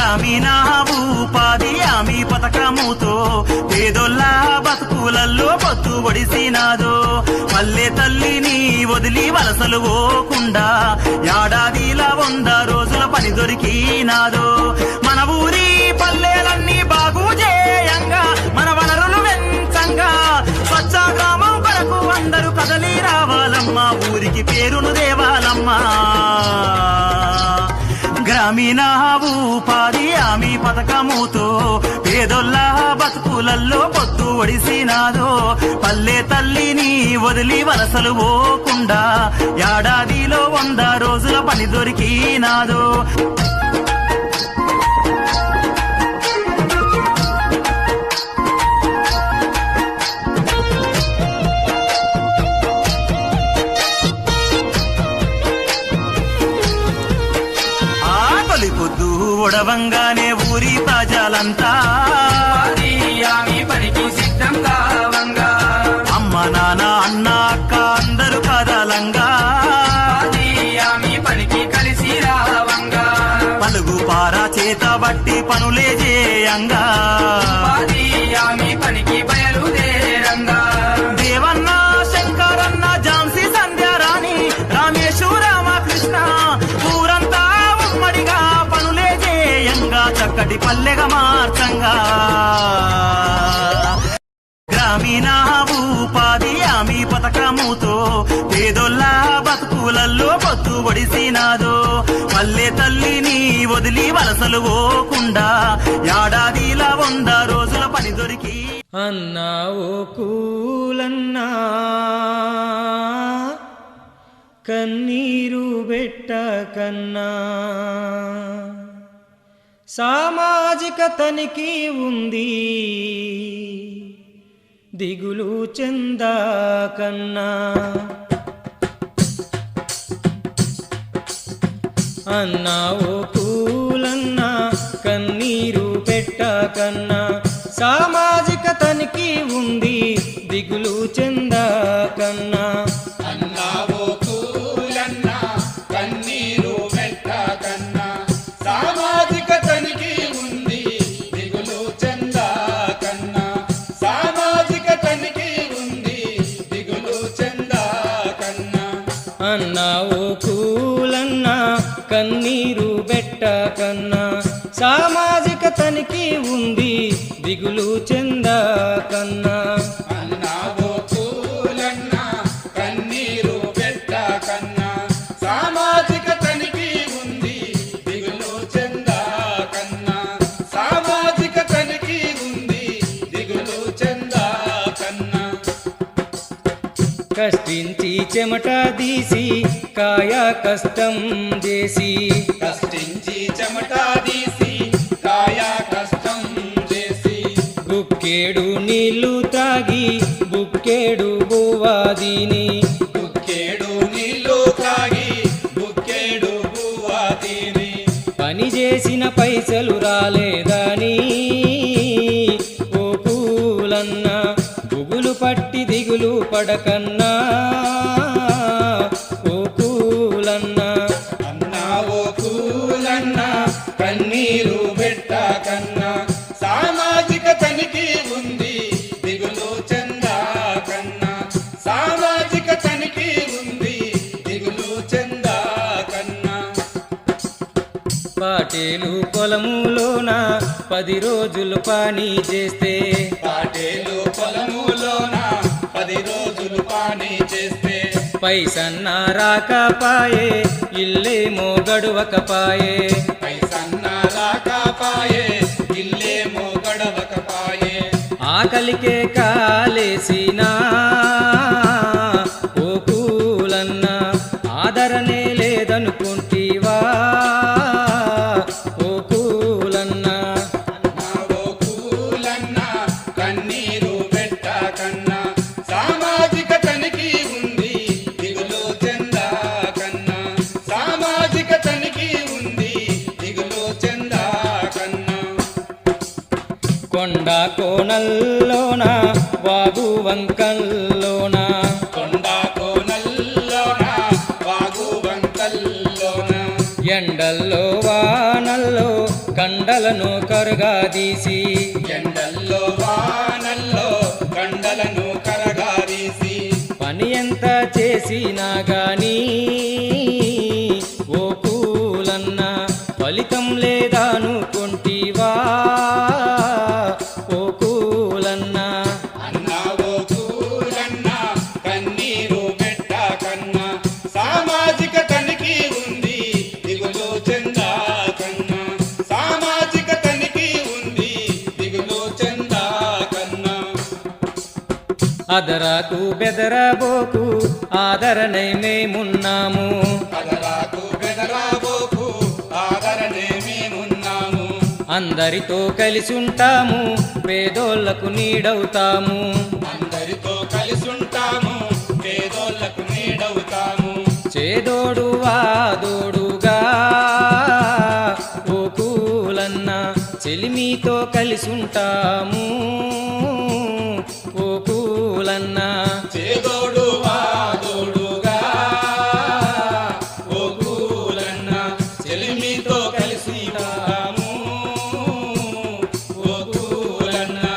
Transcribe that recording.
గ్రామీణ ఉపాధి హామీ పథకముతో పేదోళ్ళ బతుకులల్లో పొత్తు ఒడిసినాదో పల్లె తల్లిని వదిలి వలసలు పోకుండా ఏడాదిలా 100 రోజుల పని దొరికినాదో మన ఊరి పల్లెలన్నీ బాగు చేయంగా మన వనరులు వెంచంగా స్వచ్ఛ గ్రామం కొరకు అందరూ కదలి రావాలమ్మా ఊరికి పేరును దేవాలమ్మా గ్రామీణ ఉపాధి హామీ పథకముతో పేదోళ్ళ బతుకులల్లో పొత్తు ఒడిసినాదో పల్లె తల్లిని వదిలి వలసలు పోకుండా ఏడాదిలో 100 రోజుల పని దొరికినాదో పొద్దు ఒడవంగానే ఊరి ప్రజలంతా పనికి సిద్ధం కావంగా అమ్మ నాన్న అన్న అక్క అందరూ కదలంగా పనికి కలిసి రావంగా పలుగు పారా చేత బట్టి పనులే చేయంగా పనికి బయలుదేరంగా దేవన్న శంకరన్న ఝాన్సీ సంధ్యారాణి రామేశు రామకృష్ణ ఊరంతా ఉమ్మడిగా పనులే చేయంగా చక్కటి పల్లెగా మార్చంగా గ్రామీణ ఉపాధి హామీ పథకముతో పేదోళ్ళ బతుకులల్లో పొత్తు ఒడిసినాదో పల్లె తల్లిని వదిలి వలసలు పోకుండా ఏడాదిలా 100 రోజుల పని దొరికి అన్నా ఓ కూలన్నా కన్నీరు పెట్టకన్నా సామాజిక తనిఖీ ఉంది దిగులు చెందకన్నా అన్నా ఓ కూలన్నా కన్నీరు పెట్టకన్నా సామాజిక తనిఖీ ఉంది దిగులు చెందకన్నా అన్నావో కూలన్నా కన్నీరు పెట్టకన్నా సామాజిక తనిఖీ ఉంది దిగులు చెందకన్నా సామాజిక తనిఖీ ఉంది దిగులు చెందకన్నా అన్నా ఓ కూలన్నా కన్నీరు పెట్టకన్నా సామాజిక తనిఖీ ఉంది దిగులు చెందకన్నా అన్నావో కూలన్నా కన్నీరు పెట్టకన్నా సామాజిక తనిఖీ ఉంది దిగులు చెందకన్నా సామాజిక తనిఖీ ఉంది దిగులు చెందకన్నా కష్టించి చెమట తీసి కాయ కష్టం చేసి కష్టించి చెమట తీసి కాయ కష్టం చేసి బుక్కేడు నీళ్లు తాగి బుక్కేడు బువ్వాదిని బుక్కేడు నీళ్లు తాగి బుక్కేడు బువ్వా తిని పని చేసిన పైసలు రాలేదని ఓ కూలన్నా బుగులు పట్టి దిగులు పడకన్నా ఓ కూలన్నా అన్నావో కూలన్నా కన్నీరు పెట్టకన్నా సామాజిక తనిఖీ ఉంది దిగులు చెందకన్నా సామాజిక తనిఖీ ఉంది దిగులు చెందకన్నా పాటేలు పొలములోన 10 రోజులు పని చేస్తే పాటేలు పొలములోన 10 రోజులు పని చేస్తే పైసన్న రాకపాయే ఇల్లేమో గడువకపాయే పైసన్న రాకపాయే ఇల్లేమో గడవకపాయే ఆకలికే కాలేసినా ఓ కూలన్నా ఆదరణే లేదనుకుంటీవా ఓ కూలన్నా అన్నావో కూలన్నా కన్నీరు పెట్టకన్నా సామాజిక తనిఖీ ఉంది దిగులు చెందకన్నా సామాజిక తనిఖీ ఉంది దిగులు చెందకన్నా కొండ కోనల్లోన వాగు వంకల్లోన కొండ కోనల్లోన వాగు వంకల్లోన ఎండల్లో వానల్లో కండలను కరుగాదీసి ఎండల్లో వానల్లో కండలను కరగాదీసి పని ఎంత చేసినా గాని ఓ కూలన్న ఫలితం లేదనుకుంటివా ఓ కూలన్న అన్నా ఓ కూలన్న కన్నీరు పెట్ట కన్నా సామాజిక తనిఖీ ఉంది దిగులు చెందా కన్నా సామాజిక తనిఖీ ఉంది దిగులు చెందా కన్నా అదరాకు బెదరబోకు ఆదరణై మేమున్నాము కదరాకు బెదరాబోకు ఆదరణే మేమున్నాము అందరితో కలిసి ఉంటాము పేదోళ్లకు నీడవుతాము అందరితో కలిసుంటాము పేదోళ్లకు నీడవుతాము చేదోడు వాదోడుగా ఓ కూలన్న చెలిమితో కలిసి ఉంటాము ఓ కూలన్న చేదోడు వాదోడుగా ఓ కూలన్న చెలిమితో కలిసి